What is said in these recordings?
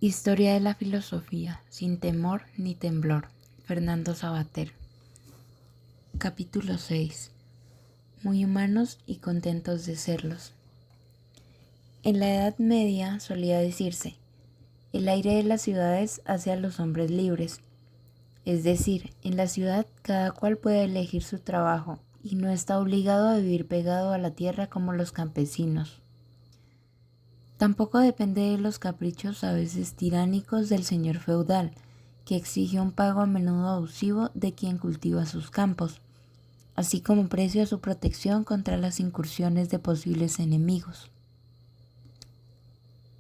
Historia de la filosofía, sin temor ni temblor. Fernando Savater. Capítulo 6. Muy humanos y contentos de serlos. En la Edad Media solía decirse, el aire de las ciudades hace a los hombres libres. Es decir, en la ciudad cada cual puede elegir su trabajo y no está obligado a vivir pegado a la tierra como los campesinos. Tampoco depende de los caprichos a veces tiránicos del señor feudal, que exige un pago a menudo abusivo de quien cultiva sus campos, así como precio a su protección contra las incursiones de posibles enemigos.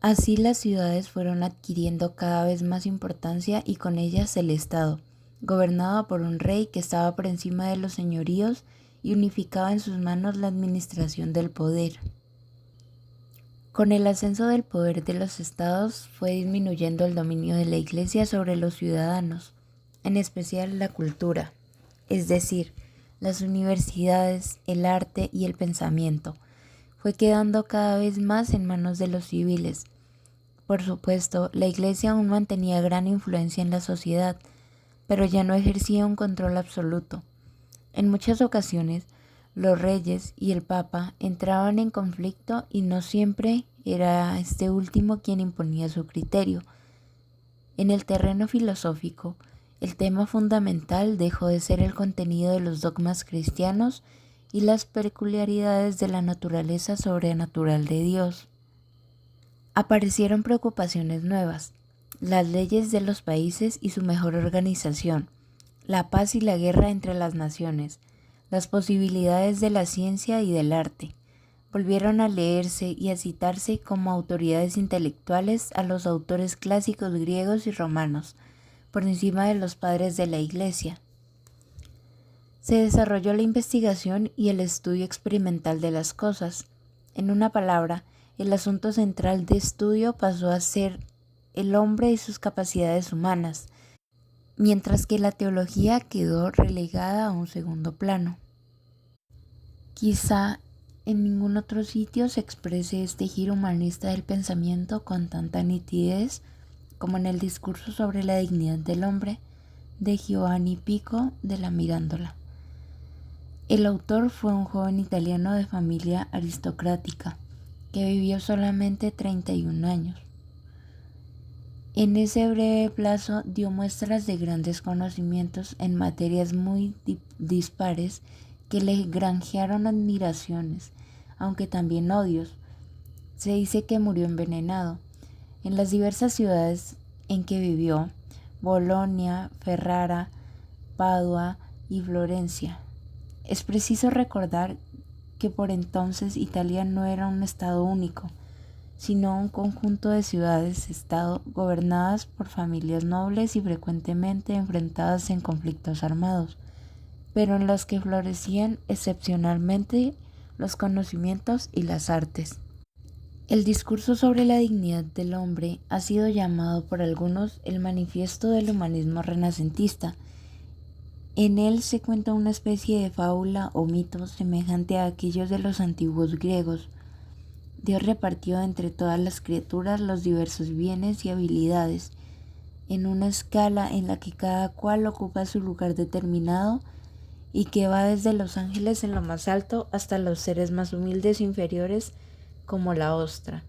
Así las ciudades fueron adquiriendo cada vez más importancia y con ellas el Estado, gobernado por un rey que estaba por encima de los señoríos y unificaba en sus manos la administración del poder. Con el ascenso del poder de los estados fue disminuyendo el dominio de la Iglesia sobre los ciudadanos, en especial la cultura, es decir, las universidades, el arte y el pensamiento, fue quedando cada vez más en manos de los civiles. Por supuesto, la Iglesia aún mantenía gran influencia en la sociedad, pero ya no ejercía un control absoluto. En muchas ocasiones, los reyes y el papa entraban en conflicto y no siempre era este último quien imponía su criterio. En el terreno filosófico, el tema fundamental dejó de ser el contenido de los dogmas cristianos y las peculiaridades de la naturaleza sobrenatural de Dios. Aparecieron preocupaciones nuevas, las leyes de los países y su mejor organización, la paz y la guerra entre las naciones, las posibilidades de la ciencia y del arte. Volvieron a leerse y a citarse como autoridades intelectuales a los autores clásicos griegos y romanos, por encima de los padres de la Iglesia. Se desarrolló la investigación y el estudio experimental de las cosas. En una palabra, el asunto central de estudio pasó a ser el hombre y sus capacidades humanas, mientras que la teología quedó relegada a un segundo plano. Quizá en ningún otro sitio se exprese este giro humanista del pensamiento con tanta nitidez como en el discurso sobre la dignidad del hombre de Giovanni Pico de la Mirandola. El autor fue un joven italiano de familia aristocrática que vivió solamente 31 años. En ese breve plazo dio muestras de grandes conocimientos en materias muy dispares que le granjearon admiraciones, aunque también odios. Se dice que murió envenenado. En las diversas ciudades en que vivió, Bolonia, Ferrara, Padua y Florencia. Es preciso recordar que por entonces Italia no era un estado único, sino un conjunto de ciudades-estado gobernadas por familias nobles y frecuentemente enfrentadas en conflictos armados, pero en las que florecían excepcionalmente los conocimientos y las artes. El discurso sobre la dignidad del hombre ha sido llamado por algunos el manifiesto del humanismo renacentista. En él se cuenta una especie de fábula o mito semejante a aquellos de los antiguos griegos. Dios repartió entre todas las criaturas los diversos bienes y habilidades, en una escala en la que cada cual ocupa su lugar determinado y que va desde los ángeles en lo más alto hasta los seres más humildes e inferiores como la ostra.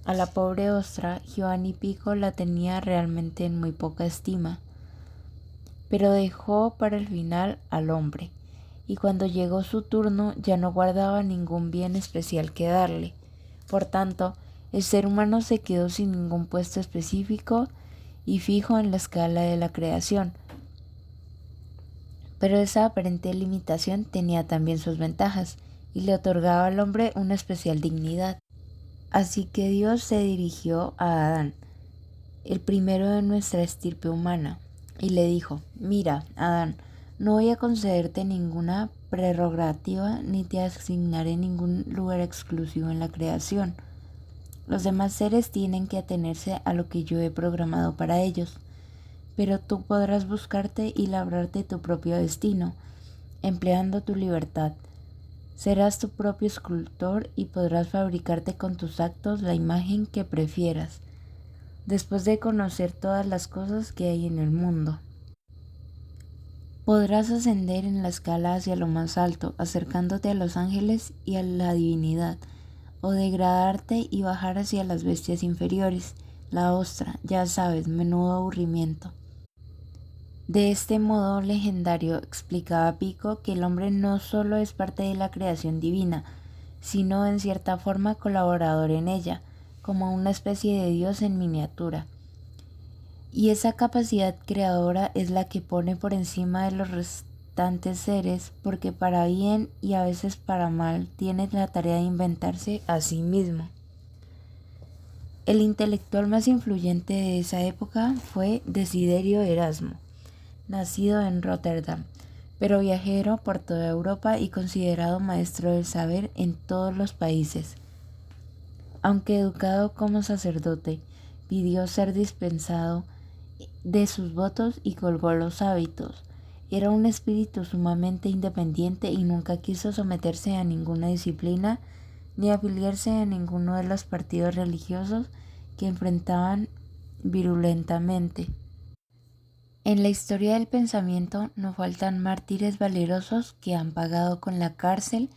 A la pobre ostra, Giovanni Pico la tenía realmente en muy poca estima, pero dejó para el final al hombre, y cuando llegó su turno ya no guardaba ningún bien especial que darle. Por tanto, el ser humano se quedó sin ningún puesto específico y fijo en la escala de la creación. Pero esa aparente limitación tenía también sus ventajas y le otorgaba al hombre una especial dignidad. Así que Dios se dirigió a Adán, el primero de nuestra estirpe humana, y le dijo: mira, Adán, no voy a concederte ninguna prerrogativa ni te asignaré ningún lugar exclusivo en la creación. Los demás seres tienen que atenerse a lo que yo he programado para ellos, pero tú podrás buscarte y labrarte tu propio destino, empleando tu libertad. Serás tu propio escultor y podrás fabricarte con tus actos la imagen que prefieras. después de conocer todas las cosas que hay en el mundo. Podrás ascender en la escala hacia lo más alto, acercándote a los ángeles y a la divinidad, o degradarte y bajar hacia las bestias inferiores, la ostra, ya sabes, menudo aburrimiento. De este modo legendario explicaba Pico que el hombre no solo es parte de la creación divina, sino en cierta forma colaborador en ella, como una especie de Dios en miniatura. Y esa capacidad creadora es la que pone por encima de los restantes seres, porque para bien y a veces para mal tiene la tarea de inventarse a sí mismo. El intelectual más influyente de esa época fue Desiderio Erasmo, nacido en Rotterdam, pero viajero por toda Europa y considerado maestro del saber en todos los países. Aunque educado como sacerdote, pidió ser dispensado de sus votos y colgó los hábitos. Era un espíritu sumamente independiente y nunca quiso someterse a ninguna disciplina ni afiliarse a ninguno de los partidos religiosos que enfrentaban virulentamente. En la historia del pensamiento no faltan mártires valerosos que han pagado con la cárcel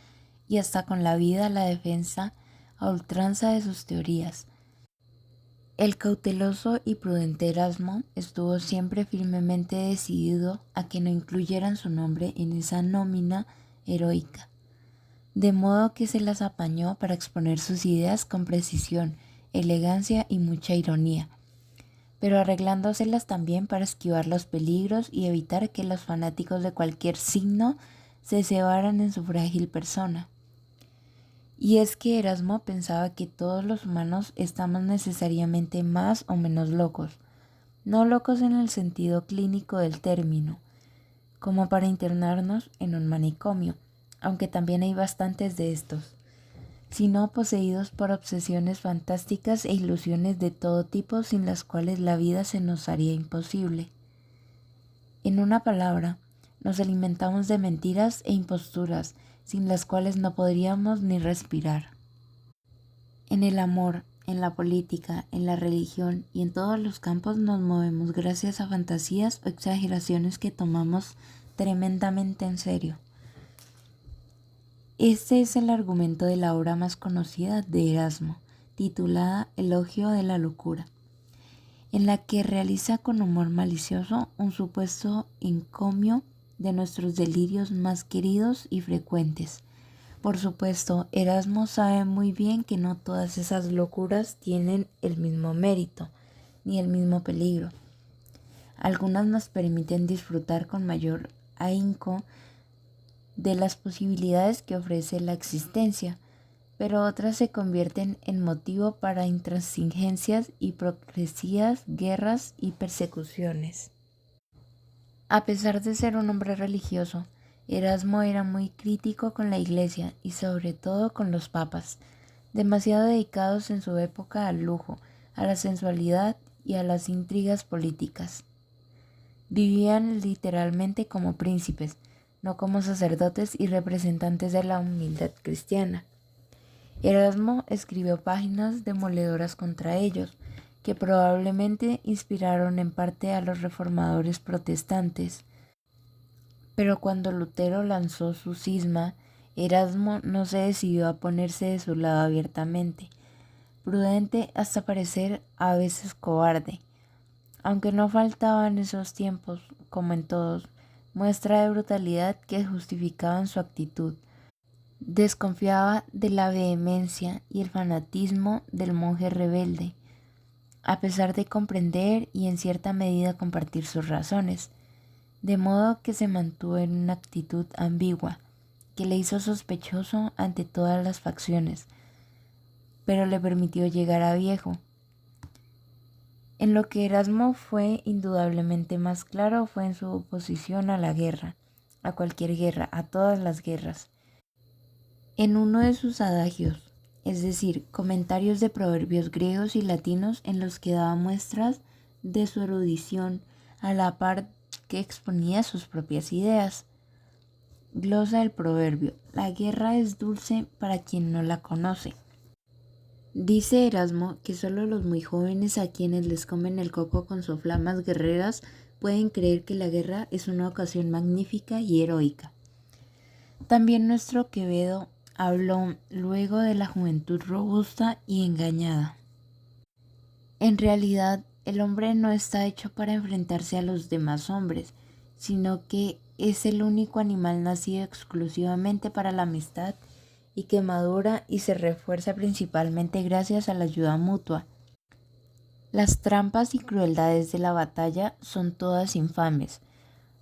y hasta con la vida la defensa a ultranza de sus teorías. El cauteloso y prudente Erasmo estuvo siempre firmemente decidido a que no incluyeran su nombre en esa nómina heroica, de modo que se las apañó para exponer sus ideas con precisión, elegancia y mucha ironía, pero arreglándoselas también para esquivar los peligros y evitar que los fanáticos de cualquier signo se cebaran en su frágil persona. Y es que Erasmo pensaba que todos los humanos estamos necesariamente más o menos locos, no locos en el sentido clínico del término, como para internarnos en un manicomio, aunque también hay bastantes de estos, sino poseídos por obsesiones fantásticas e ilusiones de todo tipo sin las cuales la vida se nos haría imposible. En una palabra, nos alimentamos de mentiras e imposturas sin las cuales no podríamos ni respirar. En el amor, en la política, en la religión y en todos los campos nos movemos gracias a fantasías o exageraciones que tomamos tremendamente en serio. Este es el argumento de la obra más conocida de Erasmo, titulada Elogio de la locura, en la que realiza con humor malicioso un supuesto encomio de nuestros delirios más queridos y frecuentes. Por supuesto, Erasmo sabe muy bien que no todas esas locuras tienen el mismo mérito, ni el mismo peligro. Algunas nos permiten disfrutar con mayor ahínco de las posibilidades que ofrece la existencia, pero otras se convierten en motivo para intransigencias, hipocresías, guerras y persecuciones. A pesar de ser un hombre religioso, Erasmo era muy crítico con la Iglesia y sobre todo con los papas, demasiado dedicados en su época al lujo, a la sensualidad y a las intrigas políticas. Vivían literalmente como príncipes, no como sacerdotes y representantes de la humildad cristiana. Erasmo escribió páginas demoledoras contra ellos, que probablemente inspiraron en parte a los reformadores protestantes. Pero cuando Lutero lanzó su cisma, Erasmo no se decidió a ponerse de su lado abiertamente, prudente hasta parecer a veces cobarde, aunque no faltaba en esos tiempos, como en todos, muestra de brutalidad que justificaban su actitud. Desconfiaba de la vehemencia y el fanatismo del monje rebelde, a pesar de comprender y en cierta medida compartir sus razones, de modo que se mantuvo en una actitud ambigua, que le hizo sospechoso ante todas las facciones, pero le permitió llegar a viejo. En lo que Erasmo fue indudablemente más claro fue en su oposición a la guerra, a cualquier guerra, a todas las guerras. En uno de sus adagios, es decir, comentarios de proverbios griegos y latinos en los que daba muestras de su erudición a la par que exponía sus propias ideas. Glosa del proverbio: la guerra es dulce para quien no la conoce. Dice Erasmo que solo los muy jóvenes a quienes les comen el coco con soflamas guerreras pueden creer que la guerra es una ocasión magnífica y heroica. También nuestro Quevedo habló luego de la juventud robusta y engañada. En realidad, el hombre no está hecho para enfrentarse a los demás hombres, sino que es el único animal nacido exclusivamente para la amistad y que madura y se refuerza principalmente gracias a la ayuda mutua. Las trampas y crueldades de la batalla son todas infames,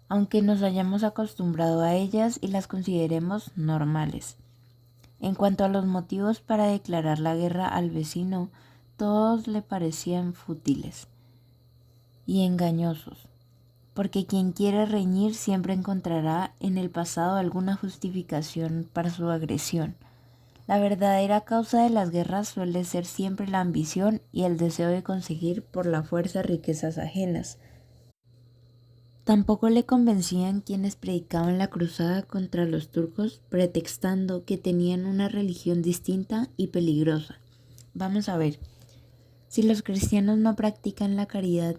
aunque nos hayamos acostumbrado a ellas y las consideremos normales. En cuanto a los motivos para declarar la guerra al vecino, todos le parecían fútiles y engañosos, porque quien quiere reñir siempre encontrará en el pasado alguna justificación para su agresión. La verdadera causa de las guerras suele ser siempre la ambición y el deseo de conseguir por la fuerza riquezas ajenas. Tampoco le convencían quienes predicaban la cruzada contra los turcos pretextando que tenían una religión distinta y peligrosa. Vamos a ver, si los cristianos no practican la caridad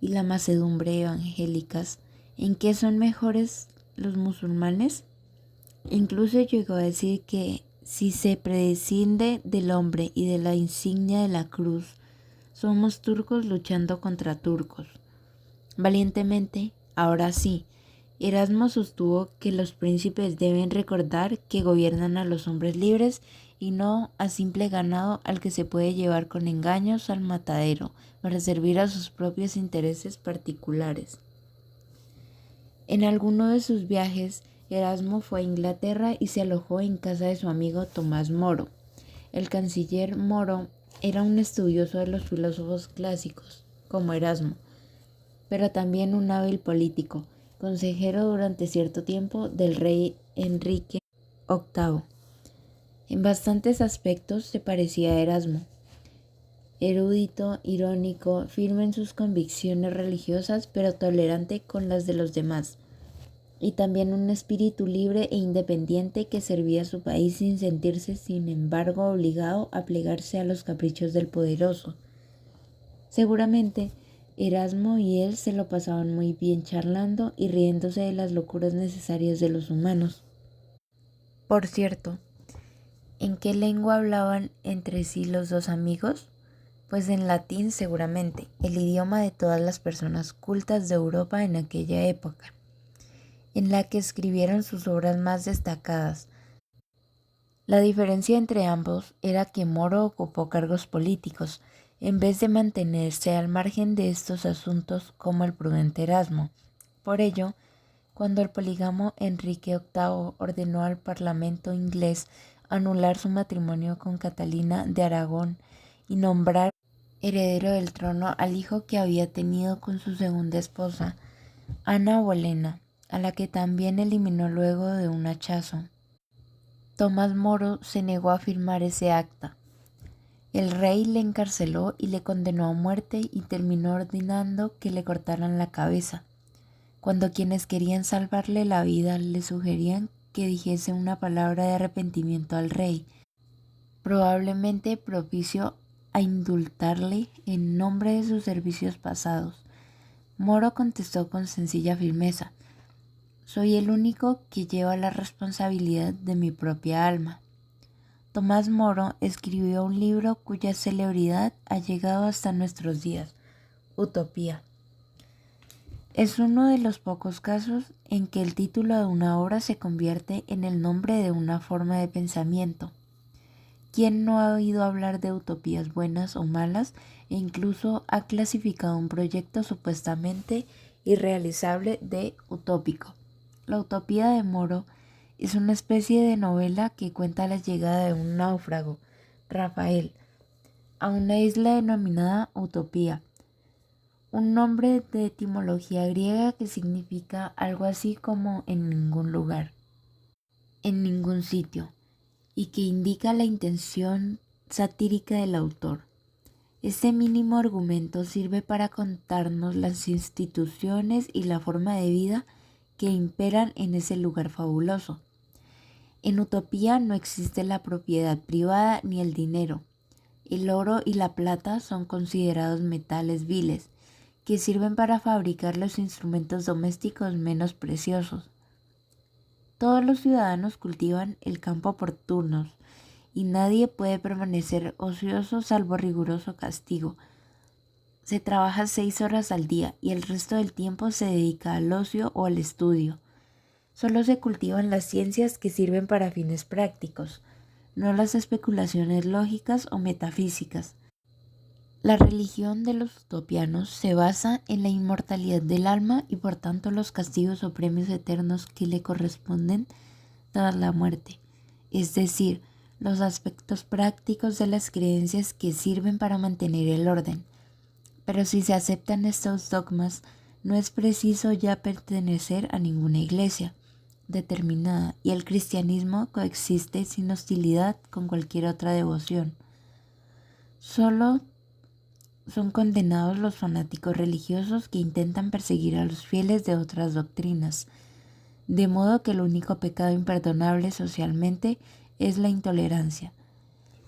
y la mansedumbre evangélicas, ¿en qué son mejores los musulmanes? Incluso llegó a decir que si se prescinde del hombre y de la insignia de la cruz, somos turcos luchando contra turcos. Valientemente, ahora sí, Erasmo sostuvo que los príncipes deben recordar que gobiernan a los hombres libres y no a simple ganado al que se puede llevar con engaños al matadero para servir a sus propios intereses particulares. En alguno de sus viajes, Erasmo fue a Inglaterra y se alojó en casa de su amigo Tomás Moro. El canciller Moro era un estudioso de los filósofos clásicos, como Erasmo, pero también un hábil político, consejero durante cierto tiempo del rey Enrique VIII. En bastantes aspectos se parecía a Erasmo. Erudito, irónico, firme en sus convicciones religiosas, pero tolerante con las de los demás, y también un espíritu libre e independiente que servía a su país sin sentirse, sin embargo, obligado a plegarse a los caprichos del poderoso. Seguramente, Erasmo y él se lo pasaban muy bien charlando y riéndose de las locuras necesarias de los humanos. Por cierto, ¿en qué lengua hablaban entre sí los dos amigos? Pues en latín seguramente, el idioma de todas las personas cultas de Europa en aquella época, en la que escribieron sus obras más destacadas. La diferencia entre ambos era que Moro ocupó cargos políticos, en vez de mantenerse al margen de estos asuntos como el prudente Erasmo. Por ello, cuando el polígamo Enrique VIII ordenó al Parlamento inglés anular su matrimonio con Catalina de Aragón y nombrar heredero del trono al hijo que había tenido con su segunda esposa, Ana Bolena, a la que también eliminó luego de un hachazo, Tomás Moro se negó a firmar ese acta. El rey le encarceló y le condenó a muerte y terminó ordenando que le cortaran la cabeza. Cuando quienes querían salvarle la vida le sugerían que dijese una palabra de arrepentimiento al rey, probablemente propicio a indultarle en nombre de sus servicios pasados, Moro contestó con sencilla firmeza: «Soy el único que lleva la responsabilidad de mi propia alma». Tomás Moro escribió un libro cuya celebridad ha llegado hasta nuestros días, Utopía. Es uno de los pocos casos en que el título de una obra se convierte en el nombre de una forma de pensamiento. ¿Quién no ha oído hablar de utopías buenas o malas e incluso ha clasificado un proyecto supuestamente irrealizable de utópico? La utopía de Moro es una especie de novela que cuenta la llegada de un náufrago, Rafael, a una isla denominada Utopía, un nombre de etimología griega que significa algo así como en ningún lugar, en ningún sitio, y que indica la intención satírica del autor. Este mínimo argumento sirve para contarnos las instituciones y la forma de vida que imperan en ese lugar fabuloso. En Utopía no existe la propiedad privada ni el dinero. El oro y la plata son considerados metales viles, que sirven para fabricar los instrumentos domésticos menos preciosos. Todos los ciudadanos cultivan el campo por turnos, y nadie puede permanecer ocioso salvo riguroso castigo. Se trabaja 6 horas al día y el resto del tiempo se dedica al ocio o al estudio. Solo se cultivan las ciencias que sirven para fines prácticos, no las especulaciones lógicas o metafísicas. La religión de los utopianos se basa en la inmortalidad del alma y por tanto los castigos o premios eternos que le corresponden tras la muerte, es decir, los aspectos prácticos de las creencias que sirven para mantener el orden. Pero si se aceptan estos dogmas, no es preciso ya pertenecer a ninguna iglesia determinada y el cristianismo coexiste sin hostilidad con cualquier otra devoción. Solo son condenados los fanáticos religiosos que intentan perseguir a los fieles de otras doctrinas, de modo que el único pecado imperdonable socialmente es la intolerancia.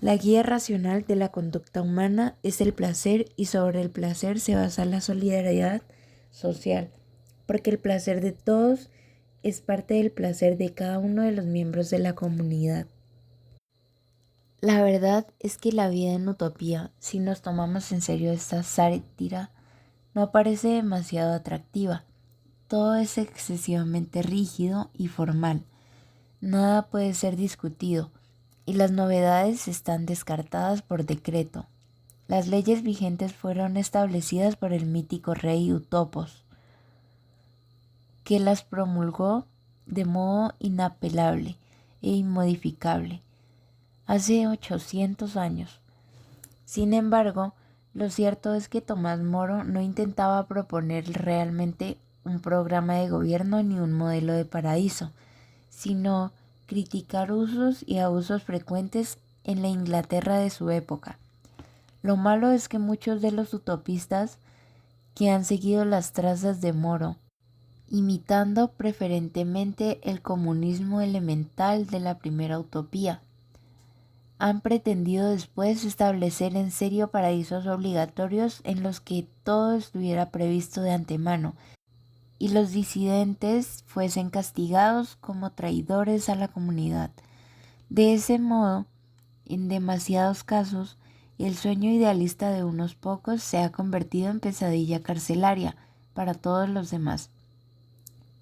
La guía racional de la conducta humana es el placer y sobre el placer se basa la solidaridad social, porque el placer de todos es parte del placer de cada uno de los miembros de la comunidad. La verdad es que la vida en utopía, si nos tomamos en serio esta sátira, no parece demasiado atractiva. Todo es excesivamente rígido y formal. Nada puede ser discutido y las novedades están descartadas por decreto. Las leyes vigentes fueron establecidas por el mítico rey Utopos, que las promulgó de modo inapelable e inmodificable hace 800 años. Sin embargo, lo cierto es que Tomás Moro no intentaba proponer realmente un programa de gobierno ni un modelo de paraíso, sino criticar usos y abusos frecuentes en la Inglaterra de su época. Lo malo es que muchos de los utopistas que han seguido las trazas de Moro, imitando preferentemente el comunismo elemental de la primera utopía, han pretendido después establecer en serio paraísos obligatorios en los que todo estuviera previsto de antemano y los disidentes fuesen castigados como traidores a la comunidad. De ese modo, en demasiados casos, el sueño idealista de unos pocos se ha convertido en pesadilla carcelaria para todos los demás.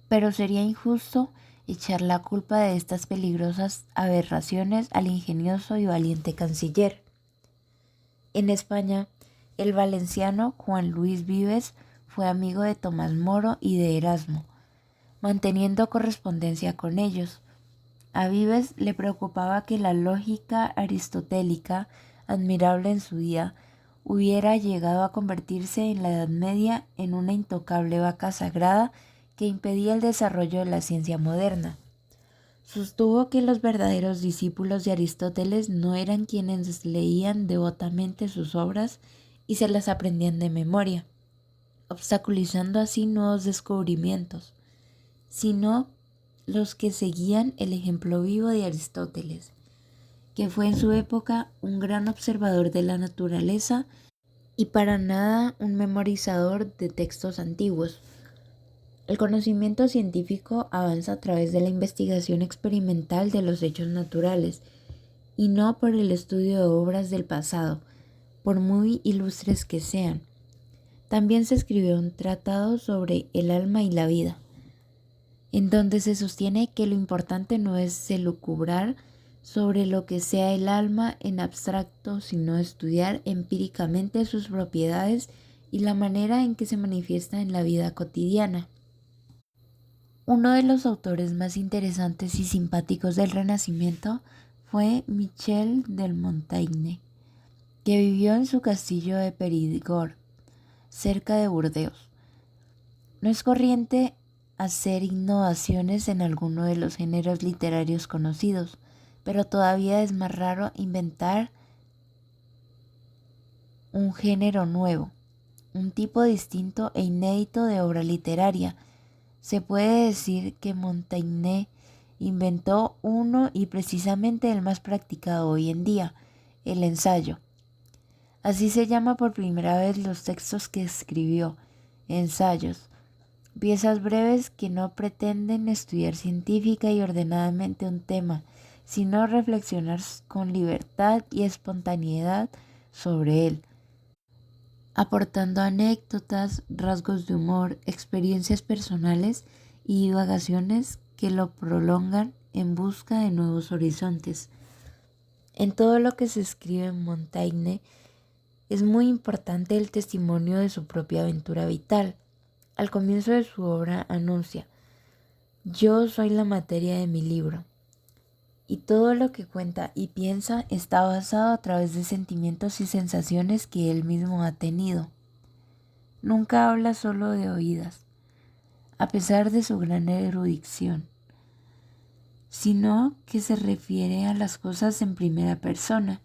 Pero sería injusto echar la culpa de estas peligrosas aberraciones al ingenioso y valiente canciller. En España, el valenciano Juan Luis Vives fue amigo de Tomás Moro y de Erasmo, manteniendo correspondencia con ellos. A Vives le preocupaba que la lógica aristotélica, admirable en su día, hubiera llegado a convertirse en la Edad Media en una intocable vaca sagrada que impedía el desarrollo de la ciencia moderna. Sostuvo que los verdaderos discípulos de Aristóteles no eran quienes leían devotamente sus obras y se las aprendían de memoria, obstaculizando así nuevos descubrimientos, sino los que seguían el ejemplo vivo de Aristóteles, que fue en su época un gran observador de la naturaleza y para nada un memorizador de textos antiguos. El conocimiento científico avanza a través de la investigación experimental de los hechos naturales y no por el estudio de obras del pasado, por muy ilustres que sean. También se escribió un tratado sobre el alma y la vida, en donde se sostiene que lo importante no es elucubrar sobre lo que sea el alma en abstracto, sino estudiar empíricamente sus propiedades y la manera en que se manifiesta en la vida cotidiana. Uno de los autores más interesantes y simpáticos del Renacimiento fue Michel de Montaigne, que vivió en su castillo de Périgord, cerca de Burdeos. No es corriente hacer innovaciones en alguno de los géneros literarios conocidos, pero todavía es más raro inventar un género nuevo, un tipo distinto e inédito de obra literaria. Se puede decir que Montaigne inventó uno y precisamente el más practicado hoy en día, el ensayo. Así se llama por primera vez los textos que escribió, ensayos, piezas breves que no pretenden estudiar científica y ordenadamente un tema, sino reflexionar con libertad y espontaneidad sobre él, aportando anécdotas, rasgos de humor, experiencias personales y divagaciones que lo prolongan en busca de nuevos horizontes. En todo lo que se escribe en Montaigne es muy importante el testimonio de su propia aventura vital. Al comienzo de su obra anuncia: "Yo soy la materia de mi libro", y todo lo que cuenta y piensa está basado a través de sentimientos y sensaciones que él mismo ha tenido. Nunca habla solo de oídas, a pesar de su gran erudición, sino que se refiere a las cosas en primera persona.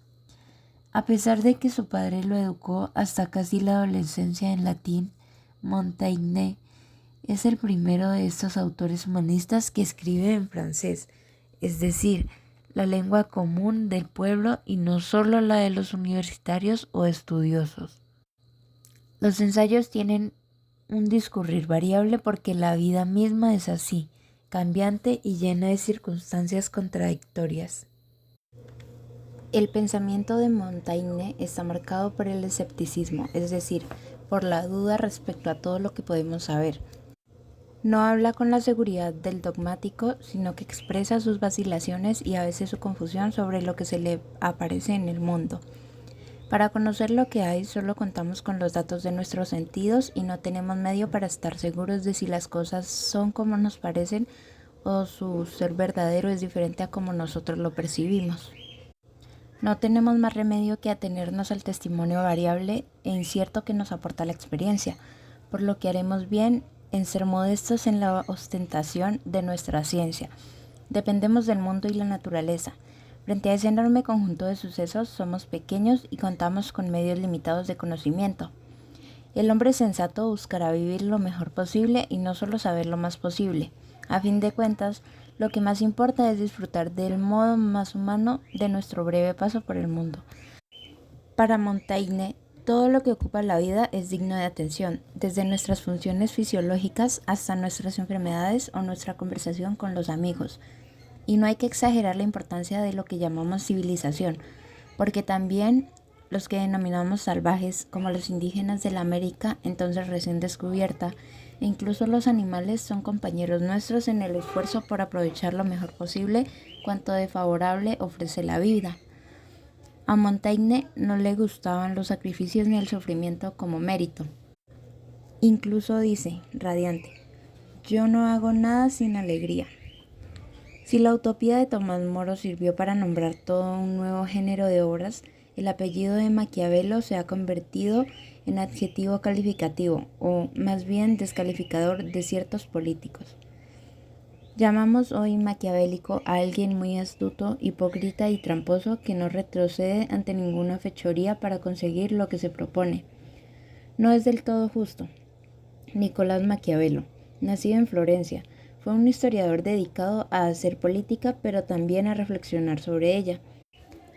A pesar de que su padre lo educó hasta casi la adolescencia en latín, Montaigne es el primero de estos autores humanistas que escribe en francés, es decir, la lengua común del pueblo y no solo la de los universitarios o estudiosos. Los ensayos tienen un discurrir variable porque la vida misma es así, cambiante y llena de circunstancias contradictorias. El pensamiento de Montaigne está marcado por el escepticismo, es decir, por la duda respecto a todo lo que podemos saber. No habla con la seguridad del dogmático, sino que expresa sus vacilaciones y a veces su confusión sobre lo que se le aparece en el mundo. Para conocer lo que hay, solo contamos con los datos de nuestros sentidos y no tenemos medio para estar seguros de si las cosas son como nos parecen o su ser verdadero es diferente a como nosotros lo percibimos. No tenemos más remedio que atenernos al testimonio variable e incierto que nos aporta la experiencia, por lo que haremos bien en ser modestos en la ostentación de nuestra ciencia. Dependemos del mundo y la naturaleza. Frente a ese enorme conjunto de sucesos somos pequeños y contamos con medios limitados de conocimiento. El hombre sensato buscará vivir lo mejor posible y no solo saber lo más posible. A fin de cuentas, lo que más importa es disfrutar del modo más humano de nuestro breve paso por el mundo. Para Montaigne, todo lo que ocupa la vida es digno de atención, desde nuestras funciones fisiológicas hasta nuestras enfermedades o nuestra conversación con los amigos. Y no hay que exagerar la importancia de lo que llamamos civilización, porque también los que denominamos salvajes, como los indígenas de la América entonces recién descubierta, e incluso los animales son compañeros nuestros en el esfuerzo por aprovechar lo mejor posible cuanto de favorable ofrece la vida. A Montaigne no le gustaban los sacrificios ni el sufrimiento como mérito. Incluso dice, radiante: "Yo no hago nada sin alegría". Si la utopía de Tomás Moro sirvió para nombrar todo un nuevo género de obras, el apellido de Maquiavelo se ha convertido en adjetivo calificativo, o más bien descalificador de ciertos políticos. Llamamos hoy maquiavélico a alguien muy astuto, hipócrita y tramposo que no retrocede ante ninguna fechoría para conseguir lo que se propone. No es del todo justo. Nicolás Maquiavelo, nacido en Florencia, fue un historiador dedicado a hacer política, pero también a reflexionar sobre ella.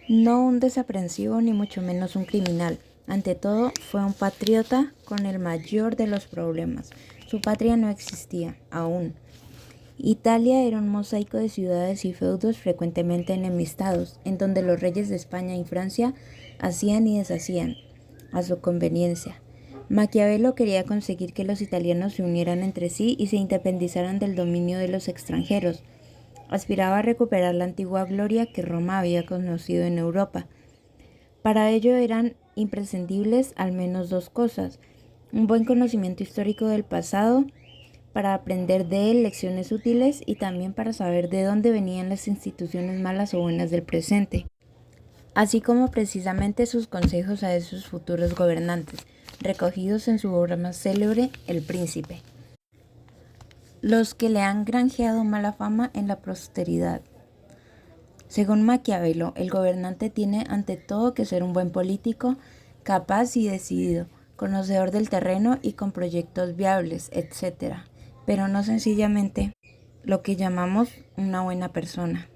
No un desaprensivo ni mucho menos un criminal. Ante todo, fue un patriota con el mayor de los problemas. Su patria no existía, aún. Italia era un mosaico de ciudades y feudos frecuentemente enemistados, en donde los reyes de España y Francia hacían y deshacían, a su conveniencia. Maquiavelo quería conseguir que los italianos se unieran entre sí y se independizaran del dominio de los extranjeros. Aspiraba a recuperar la antigua gloria que Roma había conocido en Europa. Para ello eran imprescindibles al menos dos cosas: un buen conocimiento histórico del pasado, para aprender de él lecciones útiles, y también para saber de dónde venían las instituciones malas o buenas del presente, así como precisamente sus consejos a esos futuros gobernantes, recogidos en su obra más célebre, El Príncipe. Los que le han granjeado mala fama en la posteridad. Según Maquiavelo, el gobernante tiene ante todo que ser un buen político, capaz y decidido, conocedor del terreno y con proyectos viables, etc., pero no sencillamente lo que llamamos una buena persona.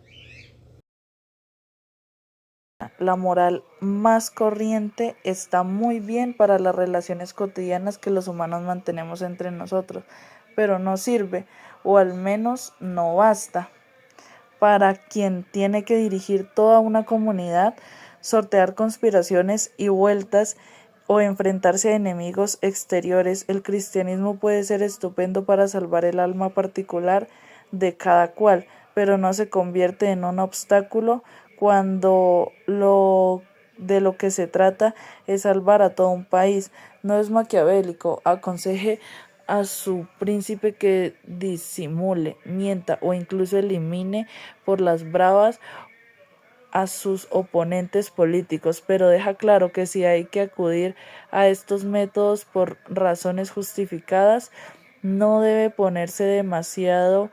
La moral más corriente está muy bien para las relaciones cotidianas que los humanos mantenemos entre nosotros, pero no sirve, o al menos no basta. Para quien tiene que dirigir toda una comunidad, sortear conspiraciones y vueltas o enfrentarse a enemigos exteriores, el cristianismo puede ser estupendo para salvar el alma particular de cada cual, pero no se convierte en un obstáculo cuando de lo que se trata es salvar a todo un país. No es maquiavélico, aconseje a su príncipe que disimule, mienta o incluso elimine por las bravas a sus oponentes políticos, pero deja claro que si hay que acudir a estos métodos por razones justificadas, no debe ponerse demasiado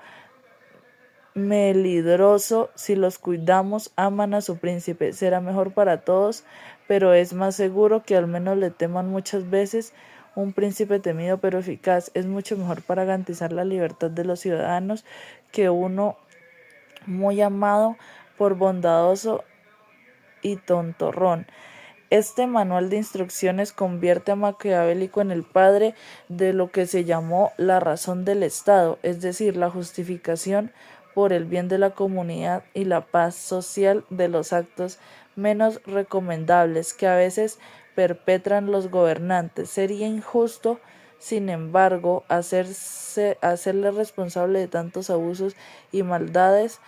melindroso. Si los cuidamos, aman a su príncipe, será mejor para todos, pero es más seguro que al menos le teman muchas veces. Un príncipe temido pero eficaz es mucho mejor para garantizar la libertad de los ciudadanos que uno muy amado por bondadoso y tontorrón. Este manual de instrucciones convierte a Maquiavélico en el padre de lo que se llamó la razón del Estado, es decir, la justificación por el bien de la comunidad y la paz social de los actos menos recomendables que a veces perpetran los gobernantes. Sería injusto, sin embargo, hacerle responsable de tantos abusos y maldades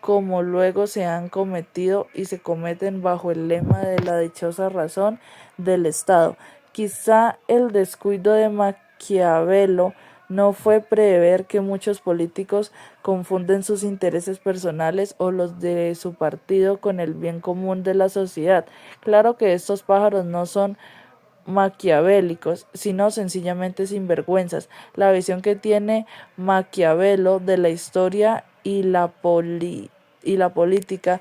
como luego se han cometido y se cometen bajo el lema de la dichosa razón del Estado. Quizá el descuido de Maquiavelo no fue prever que muchos políticos confunden sus intereses personales o los de su partido con el bien común de la sociedad. Claro que estos pájaros no son maquiavélicos, sino sencillamente sinvergüenzas. La visión que tiene Maquiavelo de la historia y la política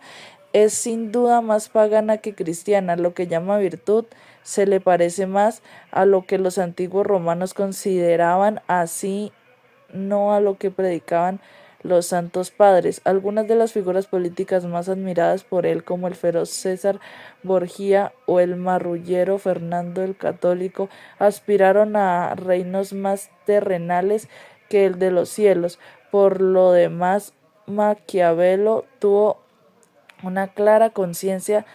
es sin duda más pagana que cristiana. Lo que llama virtud se le parece más a lo que los antiguos romanos consideraban así, no a lo que predicaban los santos padres. Algunas de las figuras políticas más admiradas por él, como el feroz César Borgia o el marrullero Fernando el Católico, aspiraron a reinos más terrenales que el de los cielos. Por lo demás, Maquiavelo tuvo una clara conciencia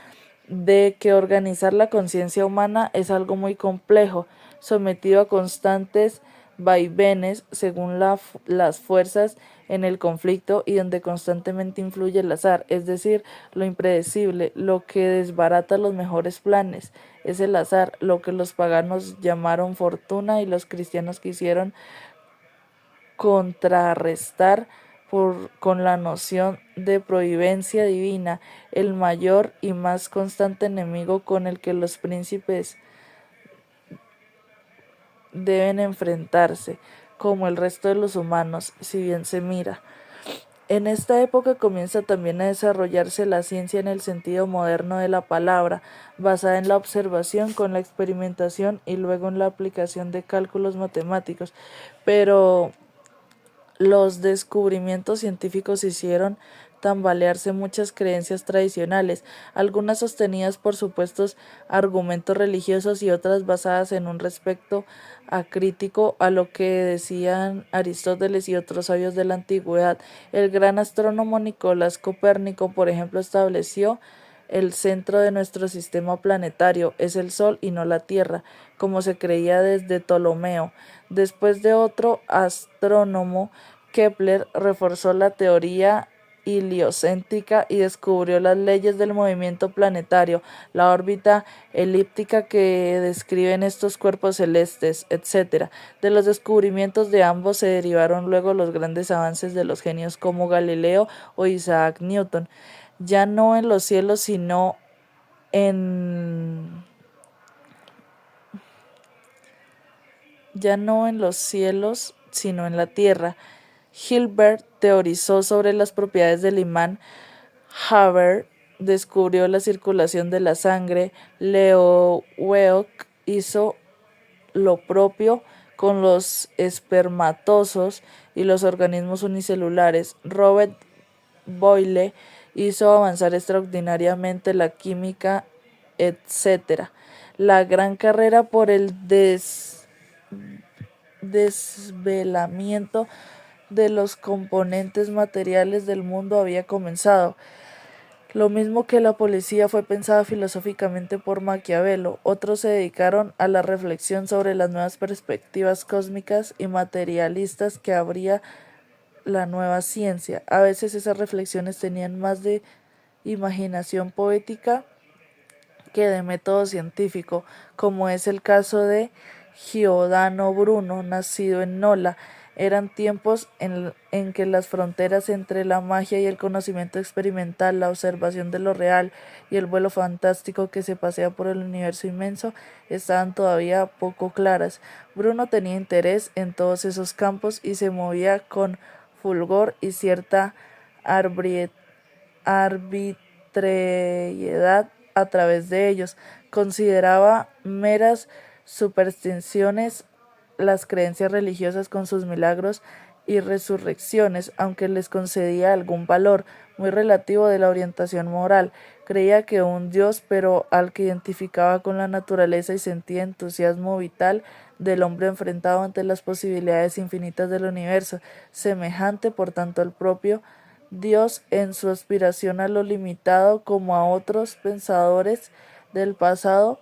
de que organizar la conciencia humana es algo muy complejo, sometido a constantes vaivenes según las fuerzas en el conflicto y donde constantemente influye el azar, es decir, lo impredecible, lo que desbarata los mejores planes. Es el azar, lo que los paganos llamaron fortuna y los cristianos quisieron contrarrestar con la noción de providencia divina, el mayor y más constante enemigo con el que los príncipes deben enfrentarse, como el resto de los humanos, si bien se mira. En esta época comienza también a desarrollarse la ciencia en el sentido moderno de la palabra, basada en la observación con la experimentación y luego en la aplicación de cálculos matemáticos, pero los descubrimientos científicos hicieron tambalearse muchas creencias tradicionales, algunas sostenidas por supuestos argumentos religiosos y otras basadas en un respecto acrítico a lo que decían Aristóteles y otros sabios de la antigüedad. El gran astrónomo Nicolás Copérnico, por ejemplo, estableció el centro de nuestro sistema planetario es el Sol y no la Tierra, como se creía desde Ptolomeo. Después de otro astrónomo, Kepler reforzó la teoría heliocéntrica y descubrió las leyes del movimiento planetario, la órbita elíptica que describen estos cuerpos celestes, etc. De los descubrimientos de ambos se derivaron luego los grandes avances de los genios como Galileo o Isaac Newton, ya no en los cielos, sino en ya no en los cielos, sino en la tierra. Hilbert teorizó sobre las propiedades del imán. Haber descubrió la circulación de la sangre. Leeuwenhoek hizo lo propio con los espermatozoos y los organismos unicelulares. Robert Boyle hizo avanzar extraordinariamente la química, etc. La gran carrera por el desvelamiento de los componentes materiales del mundo había comenzado. Lo mismo que la policía fue pensada filosóficamente por Maquiavelo, otros se dedicaron a la reflexión sobre las nuevas perspectivas cósmicas y materialistas que abría la nueva ciencia. A veces esas reflexiones tenían más de imaginación poética que de método científico, como es el caso de Giordano Bruno, nacido en Nola. Eran tiempos en que las fronteras entre la magia y el conocimiento experimental, la observación de lo real y el vuelo fantástico que se pasea por el universo inmenso estaban todavía poco claras. Bruno tenía interés en todos esos campos y se movía con fulgor y cierta arbitrariedad a través de ellos. Consideraba meras supersticiones las creencias religiosas con sus milagros y resurrecciones, aunque les concedía algún valor muy relativo de la orientación moral. Creía que un Dios, pero al que identificaba con la naturaleza y sentía entusiasmo vital del hombre enfrentado ante las posibilidades infinitas del universo, semejante por tanto al propio Dios en su aspiración a lo limitado, como a otros pensadores del pasado.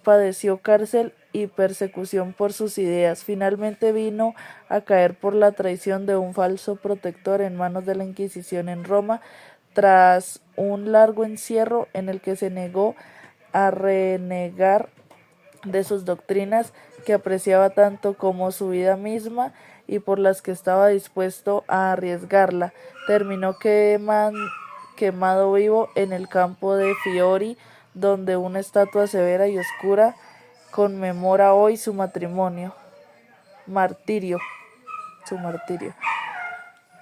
Padeció cárcel y persecución por sus ideas. Finalmente vino a caer por la traición de un falso protector en manos de la Inquisición en Roma, tras un largo encierro en el que se negó a renegar de sus doctrinas que apreciaba tanto como su vida misma y por las que estaba dispuesto a arriesgarla. Terminó quemado vivo en el campo de Fiori, donde una estatua severa y oscura conmemora hoy martirio, su martirio.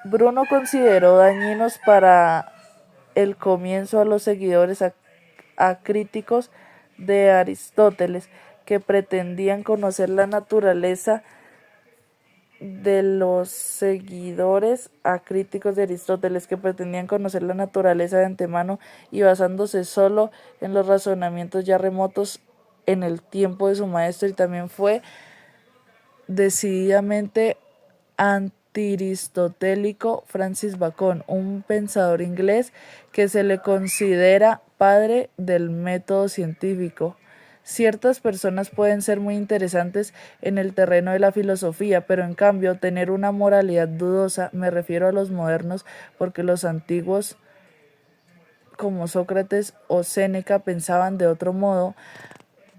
Bruno consideró dañinos para el comienzo a los seguidores acríticos de Aristóteles, que pretendían conocer la naturaleza de los seguidores acríticos de Aristóteles, que pretendían conocer la naturaleza de antemano y basándose solo en los razonamientos ya remotos en el tiempo de su maestro, y también fue decididamente antiaristotélico Francis Bacon, un pensador inglés que se le considera padre del método científico. Ciertas personas pueden ser muy interesantes en el terreno de la filosofía, pero en cambio tener una moralidad dudosa, me refiero a los modernos, porque los antiguos como Sócrates o Séneca pensaban de otro modo.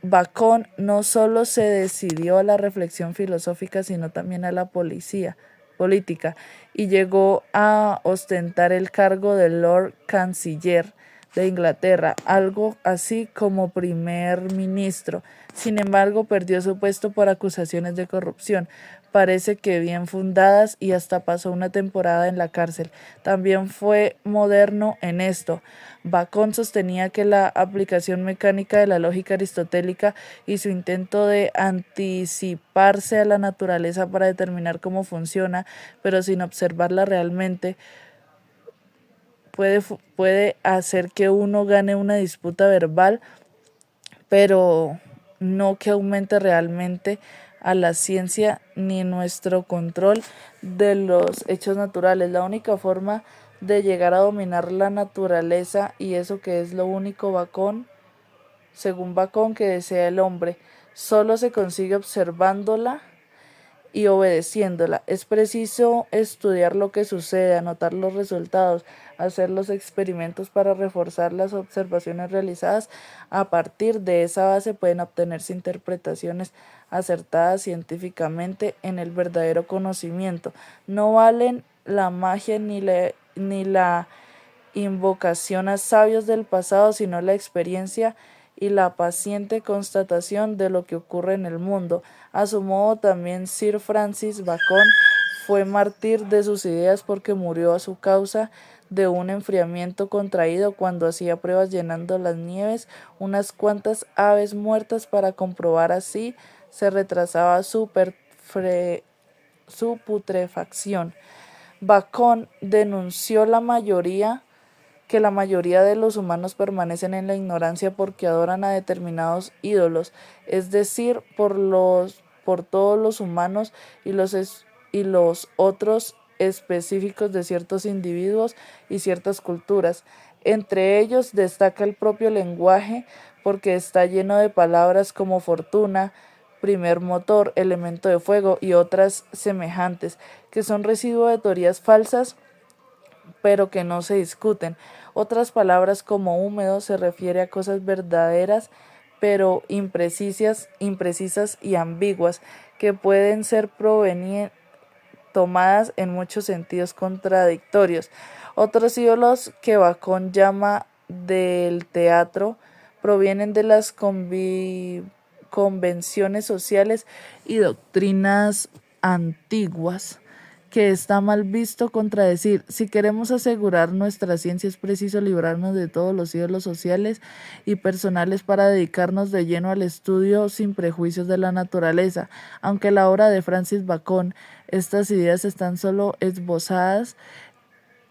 Bacon no solo se decidió a la reflexión filosófica, sino también a la política, y llegó a ostentar el cargo de Lord Canciller de Inglaterra, algo así como primer ministro. Sin embargo, perdió su puesto por acusaciones de corrupción, parece que bien fundadas, y hasta pasó una temporada en la cárcel. También fue moderno en esto. Bacon sostenía que la aplicación mecánica de la lógica aristotélica y su intento de anticiparse a la naturaleza para determinar cómo funciona, pero sin observarla realmente, puede hacer que uno gane una disputa verbal, pero no que aumente realmente a la ciencia ni nuestro control de los hechos naturales. La única forma de llegar a dominar la naturaleza, y eso que es lo único según Bacon, que desea el hombre, solo se consigue observándola y obedeciéndola. Es preciso estudiar lo que sucede, anotar los resultados, hacer los experimentos para reforzar las observaciones realizadas. A partir de esa base pueden obtenerse interpretaciones acertadas científicamente en el verdadero conocimiento. No valen la magia ni la invocación a sabios del pasado, sino la experiencia y la paciente constatación de lo que ocurre en el mundo. A su modo, también Sir Francis Bacon fue mártir de sus ideas, porque murió a su causa de un enfriamiento contraído cuando hacía pruebas llenando las nieves unas cuantas aves muertas para comprobar así se retrasaba su putrefacción. Bacon denunció la mayoría que la mayoría de los humanos permanecen en la ignorancia porque adoran a determinados ídolos, es decir, por todos los humanos y los otros específicos de ciertos individuos y ciertas culturas. Entre ellos destaca el propio lenguaje porque está lleno de palabras como fortuna, primer motor, elemento de fuego y otras semejantes, que son residuo de teorías falsas pero que no se discuten. Otras palabras como húmedo se refiere a cosas verdaderas pero imprecisas y ambiguas, que pueden ser tomadas en muchos sentidos contradictorios. Otros ídolos que Bacon llama del teatro provienen de las convenciones sociales y doctrinas antiguas, que está mal visto contradecir. Si queremos asegurar nuestra ciencia es preciso librarnos de todos los ídolos sociales y personales para dedicarnos de lleno al estudio sin prejuicios de la naturaleza. Aunque la obra de Francis Bacon, estas ideas están solo esbozadas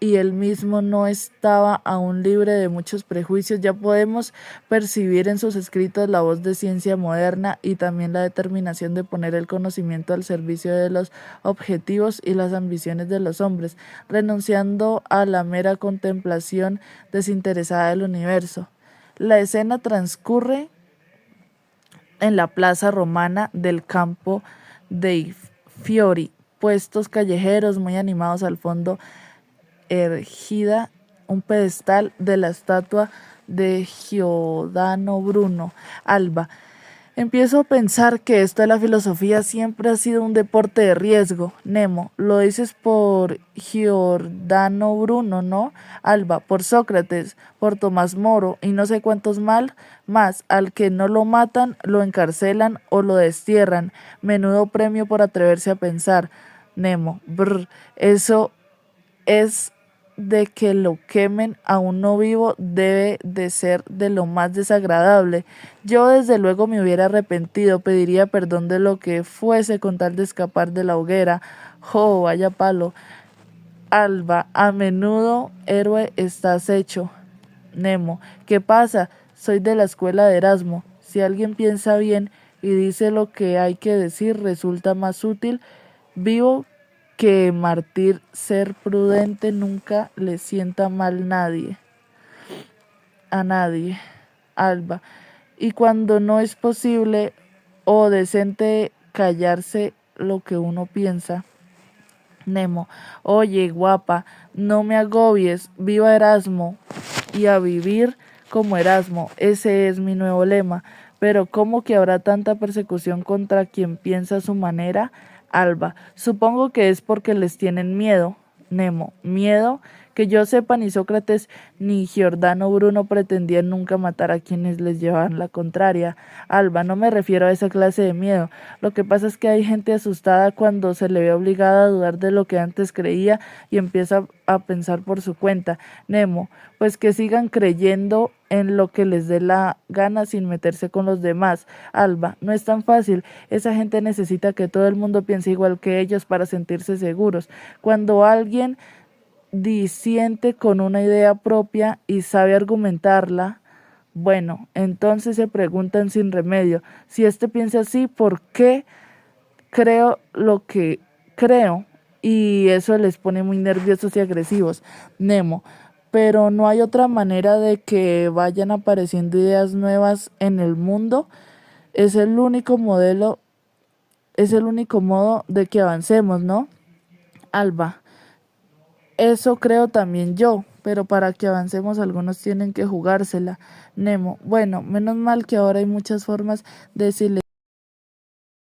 y él mismo no estaba aún libre de muchos prejuicios, ya podemos percibir en sus escritos la voz de ciencia moderna y también la determinación de poner el conocimiento al servicio de los objetivos y las ambiciones de los hombres, renunciando a la mera contemplación desinteresada del universo. La escena transcurre en la plaza romana del Campo dei Fiori, puestos callejeros muy animados al fondo erigida un pedestal de la estatua de Giordano Bruno Alba. Empiezo a pensar que esto de la filosofía siempre ha sido un deporte de riesgo. Nemo, lo dices por Giordano Bruno, ¿no? Alba, por Sócrates, por Tomás Moro y no sé cuántos más. Al que no lo matan, lo encarcelan o lo destierran. Menudo premio por atreverse a pensar. Nemo, eso es de que lo quemen a uno vivo debe de ser de lo más desagradable. Yo desde luego me hubiera arrepentido, pediría perdón de lo que fuese con tal de escapar de la hoguera. ¡Oh, vaya palo! Alba, a menudo héroe estás hecho. Nemo, ¿qué pasa? Soy de la escuela de Erasmo. Si alguien piensa bien y dice lo que hay que decir, resulta más útil vivo que mártir. Ser prudente nunca le sienta mal a nadie. Alba, y cuando no es posible o decente callarse lo que uno piensa. Nemo, oye, guapa, no me agobies, viva Erasmo y a vivir como Erasmo, ese es mi nuevo lema. Pero ¿cómo que habrá tanta persecución contra quien piensa a su manera? Alba, supongo que es porque les tienen miedo. Nemo, miedo, que yo sepa ni Sócrates ni Giordano Bruno pretendían nunca matar a quienes les llevaban la contraria. Alba, no me refiero a esa clase de miedo. Lo que pasa es que hay gente asustada cuando se le ve obligada a dudar de lo que antes creía y empieza a pensar por su cuenta. Nemo, pues que sigan creyendo en lo que les dé la gana sin meterse con los demás. Alba, no es tan fácil. Esa gente necesita que todo el mundo piense igual que ellos para sentirse seguros. Cuando alguien disiente con una idea propia y sabe argumentarla, bueno, entonces se preguntan sin remedio, si éste piensa así, ¿por qué creo lo que creo? Y eso les pone muy nerviosos y agresivos. Nemo, pero no hay otra manera de que vayan apareciendo ideas nuevas en el mundo. Es el único modelo, es el único modo de que avancemos, ¿no? Alba, eso creo también yo, pero para que avancemos algunos tienen que jugársela. Nemo, bueno, menos mal que ahora hay muchas formas de silenciar